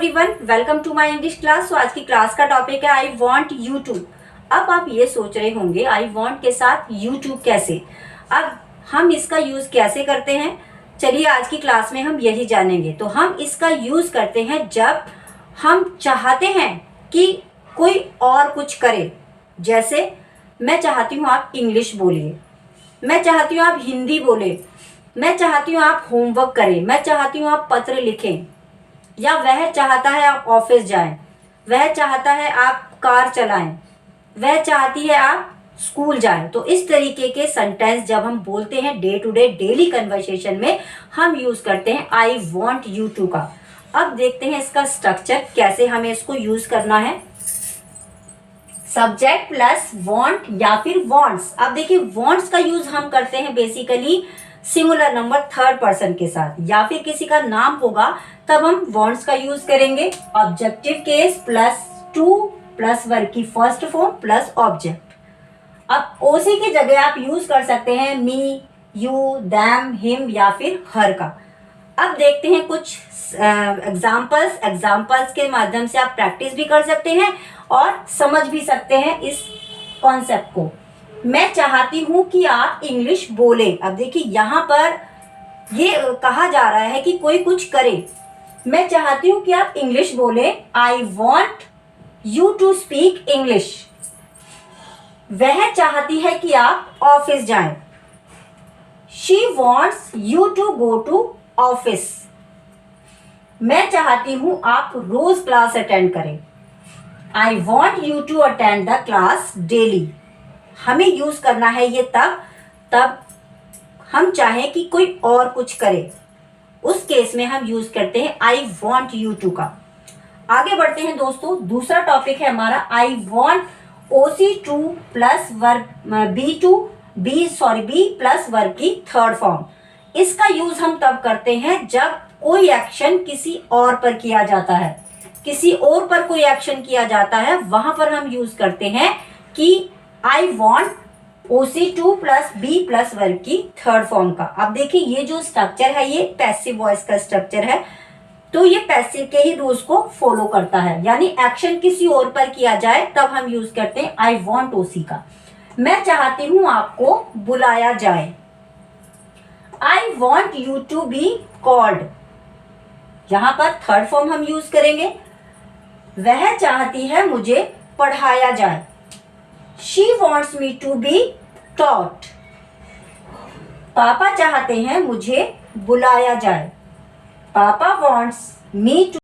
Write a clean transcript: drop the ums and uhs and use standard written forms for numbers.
Everyone, welcome to my English class. तो आज की क्लास का टॉपिक है आई वांट यू टू। अब आप ये सोच रहे होंगे आई वांट के साथ यूट्यूब कैसे, अब हम इसका यूज कैसे करते हैं। चलिए आज की क्लास में हम यही जानेंगे। तो हम इसका यूज करते हैं जब हम चाहते हैं कि कोई और कुछ करे। जैसे मैं चाहती हूँ आप इंग्लिश बोलिए, मैं चाहती हूँ आप हिंदी बोले, मैं चाहती हूँ आप होमवर्क करें, मैं चाहती हूँ आप पत्र लिखें, या वह चाहता है आप ऑफिस जाएं, वह चाहता है आप कार चलाएं, वह चाहती है आप स्कूल जाएं। तो इस तरीके के सेंटेंस जब हम बोलते हैं day to day daily conversation में हम यूज करते हैं आई वॉन्ट यू टू का। अब देखते हैं इसका स्ट्रक्चर, कैसे हमें इसको यूज करना है। सब्जेक्ट प्लस वॉन्ट या फिर वॉन्ट्स। अब देखिए वॉन्ट्स का यूज हम करते हैं basically singular number third person के साथ, या फिर किसी का नाम होगा तब हम वॉन्ट्स का यूज करेंगे। Objective case plus two plus verb की फर्स्ट फॉर्म प्लस ऑब्जेक्ट। अब ओसी की जगह आप यूज कर सकते हैं मी, यू, दैम, हिम या फिर हर का। अब देखते हैं कुछ एग्जाम्पल्स के माध्यम से आप प्रैक्टिस भी कर सकते हैं और समझ भी सकते हैं इस कॉन्सेप्ट को। मैं चाहती हूं कि आप इंग्लिश बोले। अब देखिए यहाँ पर ये कहा जा रहा है कि कोई कुछ करे। मैं चाहती हूं कि आप इंग्लिश बोले, I want you to speak English. वह चाहती है कि आप ऑफिस जाएं। She wants you to go to office. मैं चाहती हूं आप रोज क्लास अटेंड करें। I want you to attend the class daily. हमें यूज करना है ये तब हम चाहें कि कोई और कुछ करे, उस केस में हम यूज करते हैं आई वॉन्ट यू टू का। आगे बढ़ते हैं दोस्तों, दूसरा टॉपिक है हमारा I want OC two plus verb B plus verb की थर्ड फॉर्म। इसका यूज हम तब करते हैं जब कोई एक्शन किसी और पर किया जाता है, किसी और पर कोई एक्शन किया जाता है, वहां पर हम यूज करते हैं कि I want OC2 plus B plus verb की थर्ड फॉर्म का। अब देखिए ये जो स्ट्रक्चर है ये पैसिव वॉइस का स्ट्रक्चर है, तो ये पैसिव के ही रूल्स को फॉलो करता है, यानी एक्शन किसी और पर किया जाए तब हम यूज करते हैं आई वॉन्ट OC का। मैं चाहती हूं आपको बुलाया जाए। I want you to be called. यहां पर थर्ड फॉर्म हम यूज करेंगे। वह चाहती है मुझे पढ़ाया जाए। She wants me to be taught. पापा चाहते हैं मुझे बुलाया जाए। पापा wants me to